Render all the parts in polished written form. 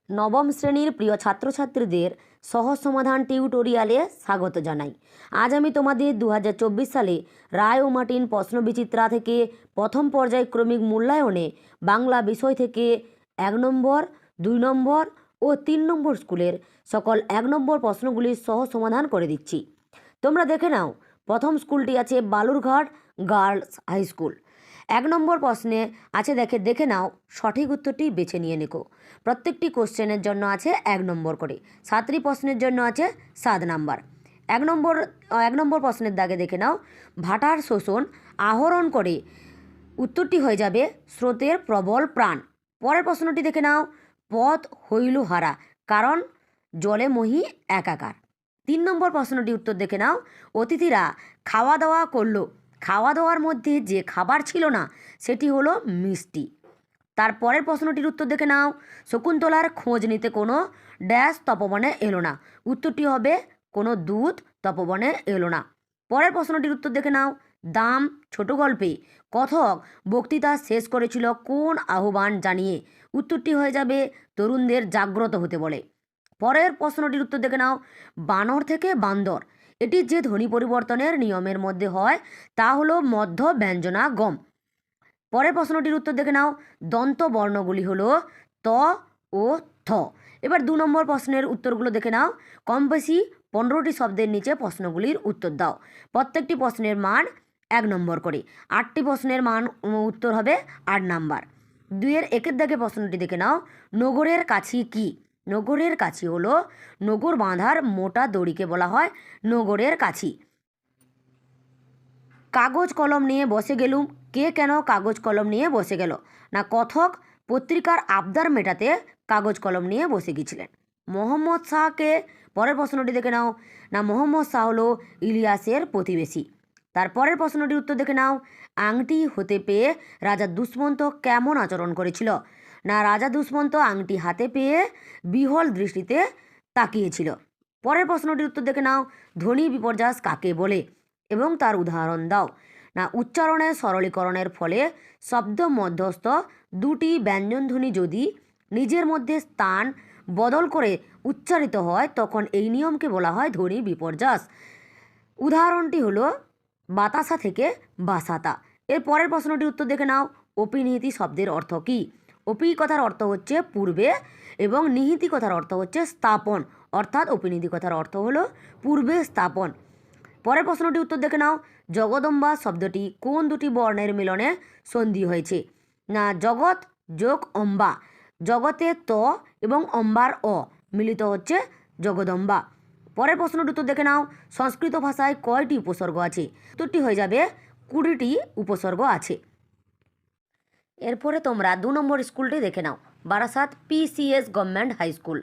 নবম শ্রেণীর প্রিয় ছাত্রছাত্রীদের সহজ সমাধান টিউটোরিয়ালে স্বাগত জানাই। আজ আমি তোমাদের 2024 সালে রায় ও মার্টিন প্রশ্নবিচিত্রা থেকে প্রথম পর্যায়ক্রমিক মূল্যায়নে বাংলা বিষয় থেকে 1 নম্বর, 2 নম্বর ও 3 নম্বর স্কুলের সকল 1 নম্বর প্রশ্নগুলির সহজ সমাধান করে দিচ্ছি। তোমরা দেখে নাও, প্রথম স্কুলটি আছে বালুরঘাট গার্লস হাই স্কুল। 1 নম্বর প্রশ্নে আছে দেখে নাও, সঠিক উত্তরটি বেছে নিয়ে নিকো। প্রত্যেকটি কোশ্চেনের জন্য আছে 1 নম্বর করে, 7টি প্রশ্নের জন্য আছে 7 নাম্বার। 1 নম্বর প্রশ্নের দাগে দেখে নাও, ভাটার শোষণ আহরণ করে উত্তরটি হয়ে যাবে স্রোতের প্রবল প্রাণ। পরের প্রশ্নটি দেখে নাও, পথ হইল হারা কারণ জলে মহি একাকার। 3 নম্বর প্রশ্নটি উত্তর দেখে নাও, অতিথিরা খাওয়া দাওয়া করলো, খাওয়া দাওয়ার মধ্যে যে খাবার ছিল না সেটি হলো মিষ্টি। তারপরের প্রশ্নটির উত্তর দেখে নাও, শকুন্তলার খোঁজ নিতে কোনো ড্যাশ তপবনে এলো না, উত্তরটি হবে কোনো দুধ তপবনে এলো না। পরের প্রশ্নটির উত্তর দেখে নাও, দাম ছোট গল্পে কথক বক্তৃতা শেষ করেছিল কোন আহ্বান জানিয়ে, উত্তরটি হয়ে যাবে তরুণদের জাগ্রত হতে বলে। পরের প্রশ্নটির উত্তর দেখে নাও, বানর থেকে বান্দর, এটি যে ধ্বনি পরিবর্তনের নিয়মের মধ্যে হয় তা হলো মধ্য ব্যঞ্জনা গম। পরের প্রশ্নটির উত্তর দেখে নাও, দন্ত বর্ণগুলি হলো ত ও থ। এবার 2 নম্বর প্রশ্নের উত্তরগুলো দেখে নাও, কম বেশি 15টি শব্দের নিচে প্রশ্নগুলির উত্তর দাও। প্রত্যেকটি প্রশ্নের মান 1 নম্বর করে, 8টি প্রশ্নের মান উত্তর হবে 8 নাম্বার। 2-এর 1-এর দাগে প্রশ্নটি দেখে নাও, নগরের কাছি কি? নগরের কাছি হলো নগর বাঁধার মোটা দড়িকে বলা হয় নগরের কাছি। কাগজ কলম নিয়ে বসে গেলুম, কে কেন কাগজ কলম নিয়ে বসে গেল? না, কথক পত্রিকার আবদার মেটাতে কাগজ কলম নিয়ে বসে গিয়েছিলেন। মোহাম্মদ শাহকে, পরের প্রশ্নটি দেখে নাও, না মোহাম্মদ শাহ হলো ইলিয়াসের প্রতিবেশী। তারপরের প্রশ্নটির উত্তর দেখে নাও, আংটি হতে পেয়ে রাজা দুষ্মন্ত কেমন আচরণ করেছিল? না, রাজা দুষ্মন্ত আংটি হাতে পেয়ে বিহ্বল দৃষ্টিতে তাকিয়েছিল। পরের প্রশ্নটির উত্তর দেখে নাও, ধ্বনি বিপর্যাস কাকে বলে এবং তার উদাহরণ দাও। না, উচ্চারণের সরলীকরণের ফলে শব্দ মধ্যস্থ দুটি ব্যঞ্জনধ্বনি যদি নিজের মধ্যে স্থান বদল করে উচ্চারিত হয় তখন এই নিয়মকে বলা হয় ধ্বনি বিপর্যাস। উদাহরণটি হলো বাতাসা থেকে বাসাতা। এর পরের প্রশ্নটির উত্তর দেখে নাও, অপিনিহিতি শব্দের অর্থ কী? অপি কথার অর্থ হচ্ছে পূর্বে এবং নিহিতি কথার অর্থ হচ্ছে স্থাপন, অর্থাৎ অপিনিহিতি কথার অর্থ হলো পূর্বে স্থাপন। পরের প্রশ্নটি উত্তর দেখে নাও, জগদম্বা শব্দটি কোন দুটি বর্ণের মিলনে সন্ধি হয়েছে? না, জগৎ যোগ অম্বা, জগতে ত এবং অম্বার অ মিলিত হচ্ছে জগদম্বা। পরের প্রশ্নটি উত্তর দেখে নাও, সংস্কৃত ভাষায় কয়টি উপসর্গ আছে? উত্তরটি হয়ে যাবে 20টি উপসর্গ আছে। এরপরে তোমরা 2 নম্বর স্কুলটি দেখে নাও, Barasat PCS government high school.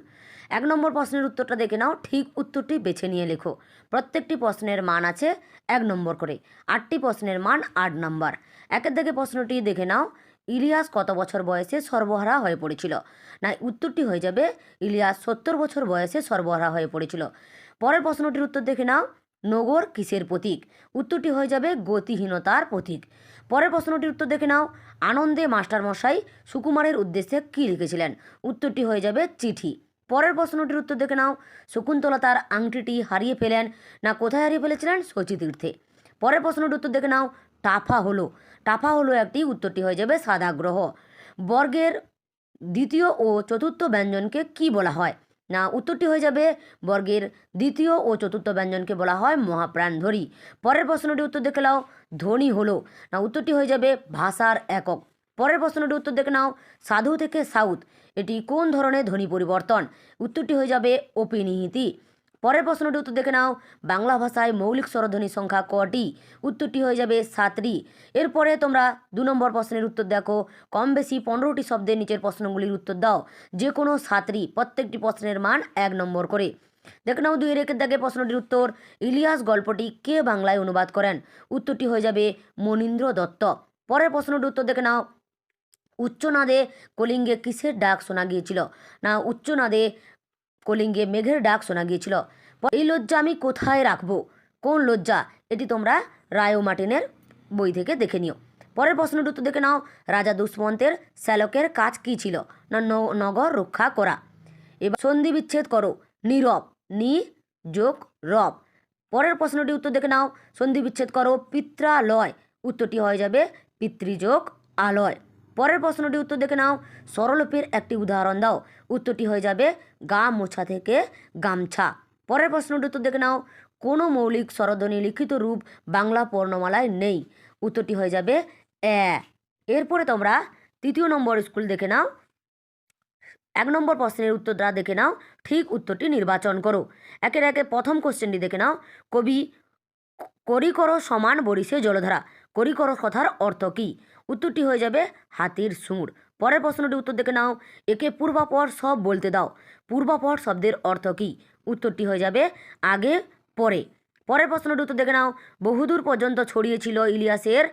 1 number প্রশ্নের উত্তরটা দেখে নাও, ঠিক উত্তরটি বেছে নিয়ে লেখো। প্রত্যেকটি প্রশ্নের মান আছে 1 নম্বর করে, 8টি প্রশ্নের মান 8 নম্বর। 1-এর দাগে প্রশ্নটি দেখে নাও, ইলিয়াস কত বছর বয়সে সর্বহারা হয়ে পড়েছিল? না, উত্তরটি হয়ে যাবে ইলিয়াস 70 বছর বয়সে সর্বহারা হয়ে পড়েছিল। পরের প্রশ্নটির উত্তর দেখে নাও, নগর কিসের প্রতীক? উত্তরটি হয়ে যাবে গতিহীনতার প্রতীক। পরের প্রশ্নটির উত্তর দেখে নাও, আনন্দে মাস্টারমশাই সুকুমারের উদ্দেশ্যে কী লিখেছিলেন? উত্তরটি হয়ে যাবে চিঠি। পরের প্রশ্নটির উত্তর দেখে নাও, শকুন্তলা তার আংটিটি হারিয়ে ফেলেন, না কোথায় হারিয়ে ফেলেছিলেন? শচীতীর্থে। পরের প্রশ্নটির উত্তর দেখে নাও, টাফা হলো একটি, উত্তরটি হয়ে যাবে সাদা গ্রহ। বর্গের দ্বিতীয় ও চতুর্থ ব্যঞ্জনকে কি বলা হয়? না, উত্তরটি হয়ে যাবে বর্গের দ্বিতীয় ও চতুর্থ ব্যঞ্জনকে বলা হয় মহাপ্রাণধরী। পরের প্রশ্নটি উত্তর দেখে নাও, ধ্বনি হলো, না উত্তরটি হয়ে যাবে ভাষার একক। পরের প্রশ্নটি উত্তর দেখে নাও, সাধু থেকে সাউথ, এটি কোন ধরনের ধ্বনি পরিবর্তন? উত্তরটি হয়ে যাবে অপিনিহিতি। পরের প্রশ্নটি উত্তর দেখে নাও, বাংলা ভাষায় মৌলিক স্বরধ্বনি সংখ্যা কটি? উত্তরটি হয়ে যাবে 7টি। এরপরে তোমরা 2 নম্বর প্রশ্নের উত্তর দেখো, কম বেশি 15টি শব্দের নিচের প্রশ্নগুলির উত্তর দাও, যে কোনো 7টি, প্রত্যেকটি প্রশ্নের মান 1 নম্বর করে। দেখে নাও 2-এর 1-এর দাগে প্রশ্নটির উত্তর, ইলিয়াস গল্পটি কে বাংলায় অনুবাদ করেন? উত্তরটি হয়ে যাবে মনীন্দ্র দত্ত। পরের প্রশ্নটির উত্তর দেখে নাও, উচ্চনাদে কলিঙ্গে কিসের ডাক শোনা গিয়েছিল? না, উচ্চনাদে কলিঙ্গে মেঘের ডাক শোনা গিয়েছিল। এই লজ্জা আমি কোথায় রাখবো? কোন লজ্জা? এটি তোমরা রায় ও মার্টিনের বই থেকে দেখে নিও। পরের প্রশ্নটি উত্তর দেখে নাও, রাজা দুষ্মন্তের শ্যালকের কাজ কী ছিল? না, নগর রক্ষা করা। এবার সন্ধি বিচ্ছেদ করো। নীরব, নি যোগ রব। পরের প্রশ্নটি উত্তর দেখে নাও। সন্ধি বিচ্ছেদ করো। পিত্রালয়, উত্তরটি হয়ে যাবে পিতৃযোগ আলয়। পরের প্রশ্নটি উত্তর দেখে নাও। স্বরলিপির একটি উদাহরণ দাও, উত্তরটি হয়ে যাবে গা মোছা থেকে গামছা। পরের প্রশ্নটি উত্তর দেখে নাও। কোনো মৌলিক স্বরধ্বনি লিখিত রূপ বাংলা বর্ণমালায় নেই, উত্তরটি হয়ে যাবে এ। এরপরে তোমরা 3 নম্বর স্কুল দেখে নাও। 1 নম্বর প্রশ্নের উত্তরটা দেখে নাও, ঠিক উত্তরটি নির্বাচন করো। একের একে প্রথম কোশ্চেনটি দেখে নাও। কবি করিকর সমান বরিশে জলধারা, করিকর কথার অর্থ কী, উত্তরটি হয়ে যাবে হাতির সুর। পরের প্রশ্নটি উত্তর দেখে নাও। একে পূর্বাপর সব বলতে দাও, পূর্বাপর শব্দের অর্থ কী, উত্তরটি হয়ে যাবে আগে পরে। পরের প্রশ্নটি উত্তর দেখে নাও। বহুদূর পর্যন্ত ছড়িয়েছিল ইলিয়াসের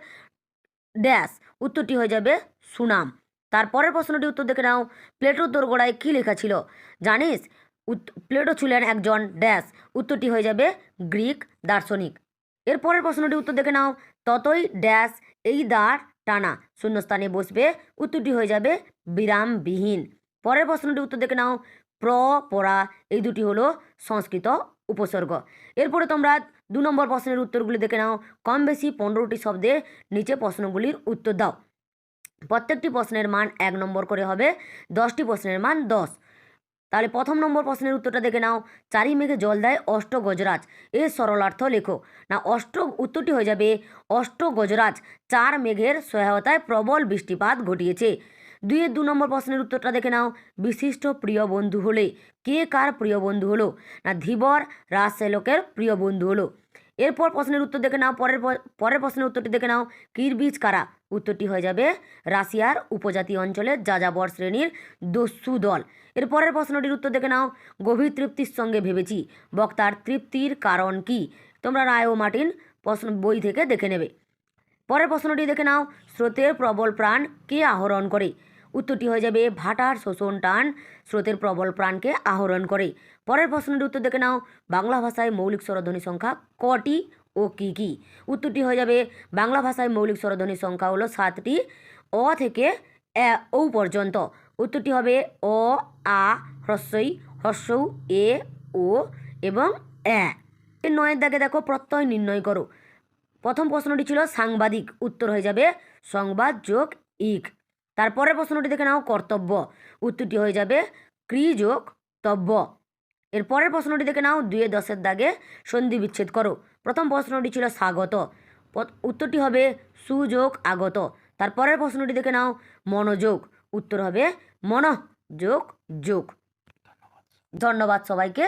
ড্যাশ, উত্তরটি হয়ে যাবে সুনাম। তারপরের প্রশ্নটি উত্তর দেখে নাও। প্লেটোর দোরগোড়ায় কী লেখা ছিল, জানিস? প্লেটো ছিলেন একজন ড্যাশ, উত্তরটি হয়ে যাবে গ্রিক দার্শনিক। এরপরের প্রশ্নটি উত্তর দেখে নাও। ততই ড্যাশ এই দাঁড় টানা, শূন্যস্থানে বসবে, উত্তরটি হয়ে যাবে বিরামবিহীন। পরের প্রশ্নটি উত্তর দেখে নাও। পরা, এই দুটি হলো সংস্কৃত উপসর্গ। এরপরে তোমরা 2 নম্বর প্রশ্নের উত্তরগুলি দেখে নাও। কম বেশি 15টি শব্দের নিচে প্রশ্নগুলির উত্তর দাও। প্রত্যেকটি প্রশ্নের মান 1 নম্বর করে হবে, 10টি প্রশ্নের মান 10। তাহলে প্রথম নম্বর প্রশ্নের উত্তরটা দেখে নাও। চারি মেঘে জল দেয় অষ্ট গজরাজ, এর সরলার্থ লেখো। না উত্তরটি হয়ে যাবে অষ্ট গজরাজ 4 মেঘের সহায়তায় প্রবল বৃষ্টিপাত ঘটিয়েছে। 2 নম্বর প্রশ্নের উত্তরটা দেখে নাও। বিশিষ্ট প্রিয় বন্ধু হলে কে কার প্রিয় বন্ধু হলো, না ধীবর রাজশেলকের প্রিয় বন্ধু হলো। এরপর প্রশ্নের উত্তর দেখে নাও। পরের প্রশ্নের উত্তরটি দেখে নাও। কিরবিজ কারা, উত্তরটি হয়ে যাবে রাশিয়ার উপজাতি অঞ্চলের যাযাবর শ্রেণীর দস্যু দল। এর পরের প্রশ্নটির উত্তর দেখে নাও। গভীর তৃপ্তির সঙ্গে ভেবেছি, বক্তার তৃপ্তির কারণ কি, তোমরা রায় ও মার্টিন বই থেকে দেখে নেবে। পরের প্রশ্নটি দেখে নাও। স্রোতের প্রবল প্রাণ কে আহরণ করে, উত্তরটি হয়ে যাবে ভাটার শোষণ টান স্রোতের প্রবল প্রাণকে আহরণ করে। পরের প্রশ্নটির উত্তর দেখে নাও। বাংলা ভাষায় মৌলিক স্বরধ্বনি সংখ্যা কটি ও কী কী, উত্তরটি হয়ে যাবে বাংলা ভাষায় মৌলিক স্বরধ্বনি সংখ্যা হলো 7টি, অ থেকে ও পর্যন্ত। উত্তরটি হবে অ, আ, হ্রস্বই, হ্রস্বউ, এ, ও এবং এ। 9 দাগে দেখো প্রত্যয় নির্ণয় করো। প্রথম প্রশ্নটি ছিল সাংবাদিক, উত্তর হয়ে যাবে সংবাদ যোগ ইক। তারপরের প্রশ্নটি দেখে নাও। কর্তব্য, উত্তরটি হয়ে যাবে ক্রি যোগ তব্য। এর পরের প্রশ্নটি দেখে নাও। 2-10 দাগে সন্ধি বিচ্ছেদ করো। প্রথম প্রশ্নটি ছিল স্বাগত, উত্তরটি হবে সুযোগ আগত। তারপরের প্রশ্নটি দেখে নাও। মনোযোগ, উত্তর হবে মন যোগ যোগ। ধন্যবাদ সবাইকে।